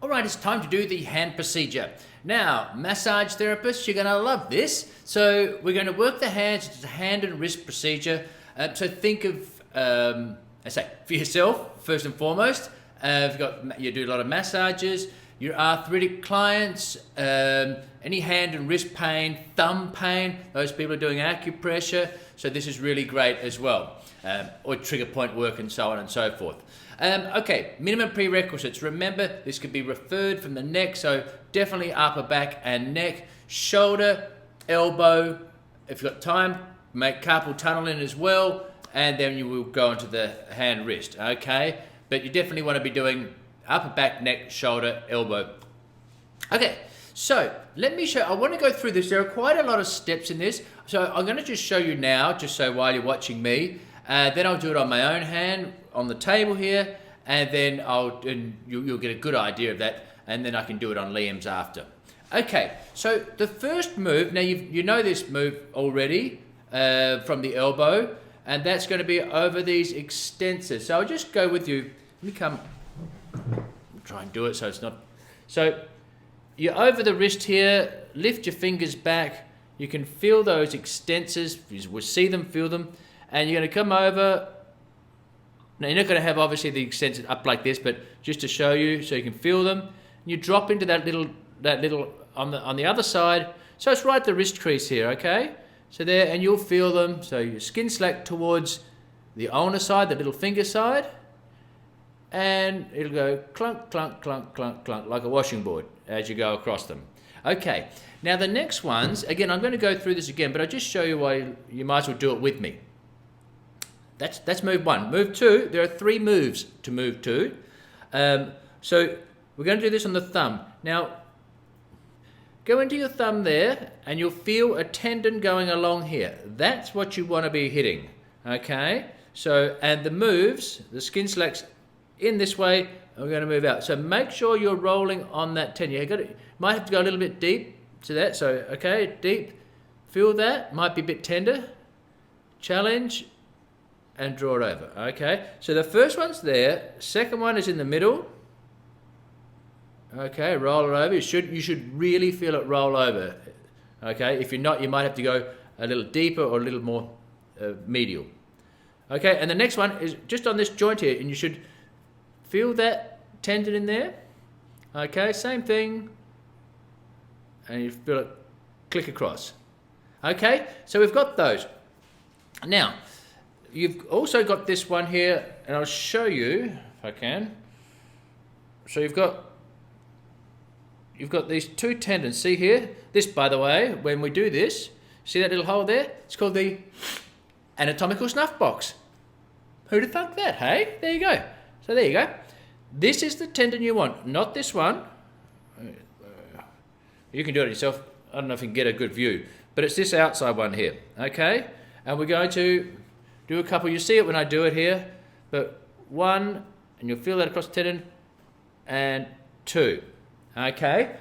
All right, it's time to do the hand procedure. Now, massage therapists, you're going to love this. So we're going to work the hands. It's a hand and wrist procedure. So think of, I say, for yourself, first and foremost, you do a lot of massages, your arthritic clients, any hand and wrist pain, thumb pain, those people are doing acupressure. So this is really great as well. Or trigger point work and so on and so forth. Okay, minimum prerequisites. Remember, this could be referred from the neck, so definitely upper back and neck, shoulder, elbow. If you've got time, make carpal tunnel in as well, and then you will go into the hand wrist, okay? But you definitely want to be doing upper back, neck, shoulder, elbow. Okay, so let me show, I want to go through this. There are quite a lot of steps in this, so I'm going to just show you now, just so while you're watching me. Then I'll do it on my own hand on the table here, and then you'll get a good idea of that, and then I can do it on Liam's after. Okay, so the first move, now you know this move already from the elbow, and that's going to be over these extensors. So I'll just go with you. Let me come, try and do it so it's not. So you're over the wrist here, lift your fingers back. You can feel those extensors, you will see them, feel them. And you're going to come over. Now you're not going to have obviously the extensors up like this, but just to show you, so you can feel them. You drop into that little on the other side. So it's right at the wrist crease here, okay? So there, and you'll feel them. So your skin slack towards the ulnar side, the little finger side, and it'll go clunk, clunk, clunk, clunk, clunk, like a washing board as you go across them. Okay. Now the next ones, again, I'm going to go through this again, but I'll just show you why you might as well do it with me. That's move one. Move two, there are 3 moves to move to. So we're going to do this on the thumb. Now, go into your thumb there, and you'll feel a tendon going along here. That's what you want to be hitting, okay? So, and the moves, the skin slacks in this way, and we're going to move out. So make sure you're rolling on that tendon. You might have to go a little bit deep to that. So, okay, deep. Feel that. Might be a bit tender. Challenge. And draw it over, okay? So the first one's there, second one is in the middle. Okay, roll it over. You should really feel it roll over, okay? If you're not, you might have to go a little deeper or a little more medial. Okay, and the next one is just on this joint here, and you should feel that tendon in there. Okay, same thing, and you feel it click across. Okay, so we've got those. Now, you've also got this one here, and I'll show you if I can. So you've got these 2 tendons. See here? This, by the way, when we do this, see that little hole there? It's called the anatomical snuff box. Who'd have thunk that, hey? There you go. So there you go. This is the tendon you want, not this one. You can do it yourself. I don't know if you can get a good view, but it's this outside one here, okay? And we're going to do a couple. You see it when I do it here, but 1, and you'll feel that across the tendon, and 2, okay?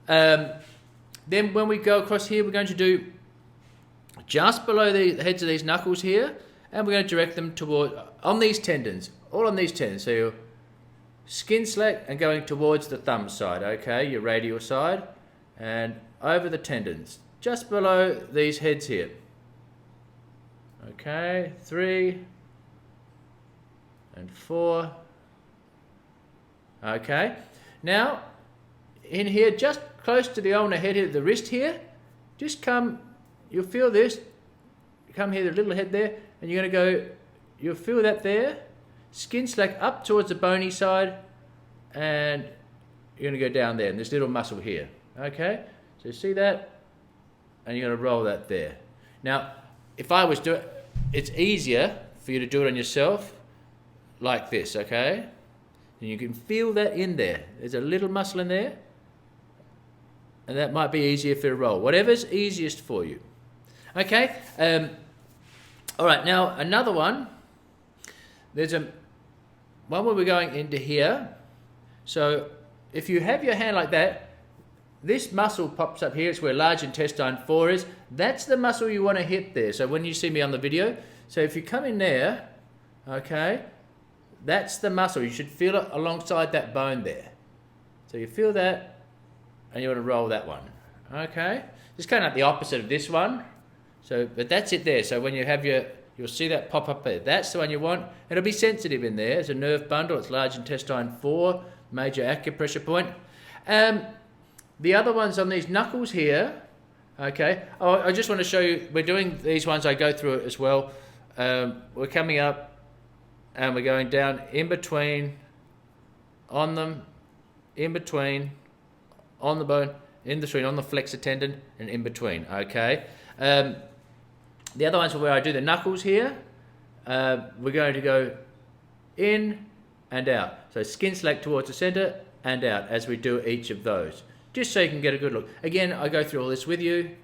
Then when we go across here, we're going to do just below the heads of these knuckles here, and we're going to direct them toward, on these tendons, all on these tendons. So your skin slack and going towards the thumb side, okay, your radial side, and over the tendons, just below these heads here. Okay, 3 and 4. Okay, now in here, just close to the ulnar head here, the wrist here, just come, you'll feel this, come here, the little head there, and you're going to go, you'll feel that there, skin slack up towards the bony side, and you're going to go down there, and this little muscle here, okay? So see that, and you're going to roll that there. Now, if I was doing, it's easier for you to do it on yourself like this, okay? And you can feel that in there. There's a little muscle in there, and that might be easier for a roll. Whatever's easiest for you. Okay? All right, now another one. There's one where we're going into here. So if you have your hand like that, this muscle pops up here. It's where large intestine 4 is. That's the muscle you want to hit there. So when you see me on the video, so if you come in there, okay, that's the muscle. You should feel it alongside that bone there. So you feel that, and you want to roll that one. Okay, just kind of like the opposite of this one. So, but that's it there. So when you have you'll see that pop up there. That's the one you want. It'll be sensitive in there. It's a nerve bundle. It's large intestine 4, major acupressure point. The other ones on these knuckles here. Okay. Oh, I just want to show you. We're doing these ones. I go through it as well. We're coming up, and we're going down in between, on them, in between, on the bone, in between, on the flexor tendon, and in between. Okay. The other ones are where I do the knuckles here. We're going to go in and out. So skin slack towards the center and out as we do each of those. Just so you can get a good look. Again, I go through all this with you,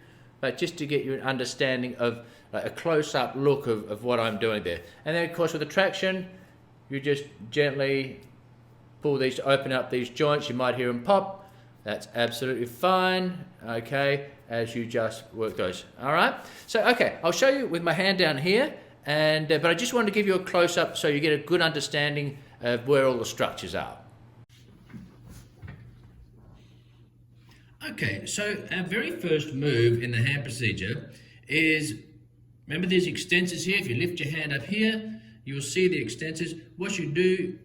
but just to get you an understanding of a close-up look of what I'm doing there. And then, of course, with the traction, you just gently pull these to open up these joints. You might hear them pop. That's absolutely fine, okay, as you just work those. All right? So, okay, I'll show you with my hand down here, but I just wanted to give you a close-up so you get a good understanding of where all the structures are. Okay, so our very first move in the hand procedure is, remember these extensors here? If you lift your hand up here, you will see the extensors. What you do,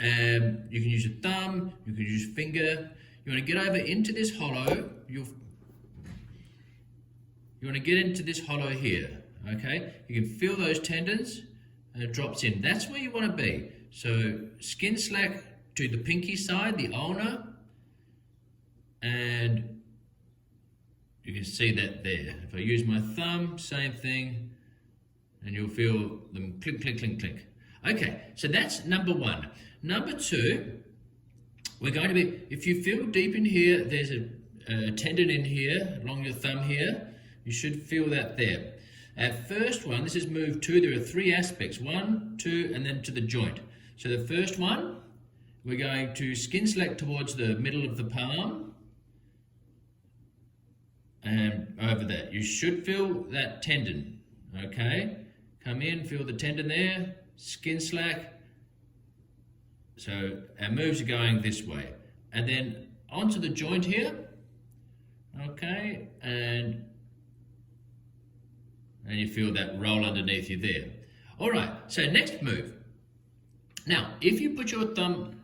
you can use your thumb, you can use your finger. You want to get over into this hollow. You want to get into this hollow here, okay? You can feel those tendons, and it drops in. That's where you want to be. So skin slack to the pinky side, the ulnar, and you can see that there. If I use my thumb, same thing, and you'll feel them clink, clink, clink, clink. Okay, so that's number one. Number two, we're going to be, if you feel deep in here, there's a tendon in here, along your thumb here, you should feel that there. Our first one, this is move 2, there are 3 aspects, 1, 2, and then to the joint. So the first one, we're going to skin slack towards the middle of the palm, and over that. You should feel that tendon, okay? Come in, feel the tendon there, skin slack. So our moves are going this way. And then onto the joint here, okay? And you feel that roll underneath you there. All right, so next move. Now, if you put your thumb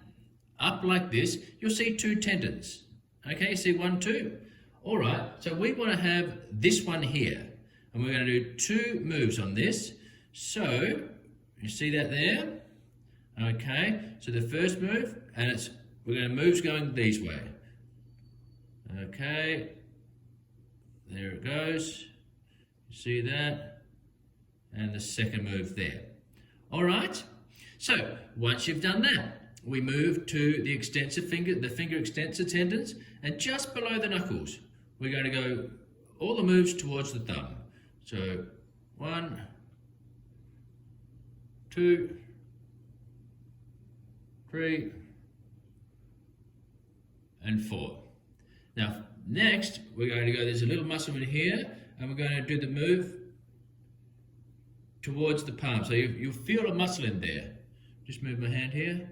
up like this, you'll see 2 tendons. Okay, you see 1, 2. All right, so we want to have this one here, and we're going to do 2 moves on this. So, you see that there? Okay, so the first move, and we're going to moves going these way. Okay, there it goes. You see that? And the second move there. All right, so once you've done that, we move to the extensor finger, the finger extensor tendons, and just below the knuckles, we're going to go all the moves towards the thumb. So 1, 2, 3, and 4. Now, next, we're going to go, there's a little muscle in here, and we're going to do the move towards the palm. So you'll feel a muscle in there. Just move my hand here,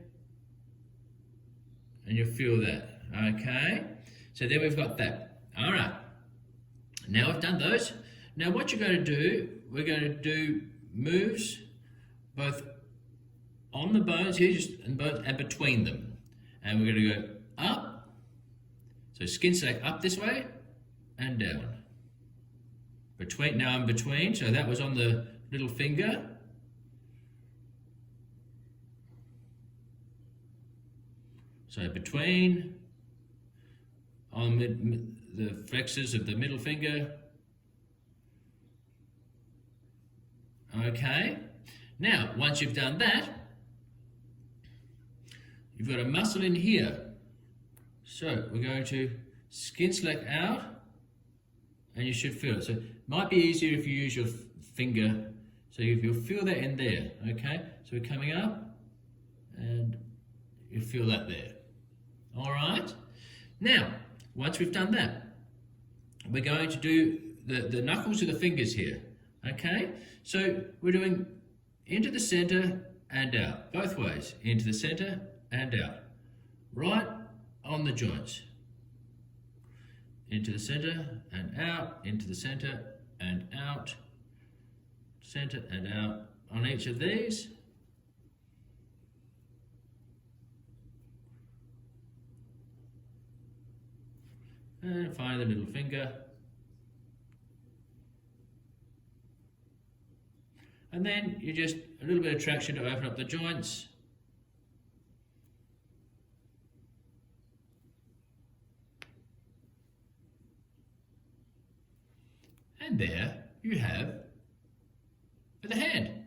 and you'll feel that, okay? So there we've got that. All right, now we've done those. Now what you're going to do, we're going to do moves both on the bones here, and between them. And we're going to go up, so skin slack up this way, and down. Between, now I'm between, so that was on the little finger. So between, on the flexors of the middle finger. Okay, now once you've done that, you've got a muscle in here. So we're going to skin slack out, and you should feel it. So it might be easier if you use your finger. So you'll feel that in there, okay? So we're coming up, and you feel that there. All right? Now, once we've done that, we're going to do the knuckles of the fingers here, okay? So we're doing into the center and out, both ways, into the center and out. Right, on the joints. Into the center and out, into the center and out, center and out on each of these. And find the middle finger. And then you just a little bit of traction to open up the joints. And there you have the hand.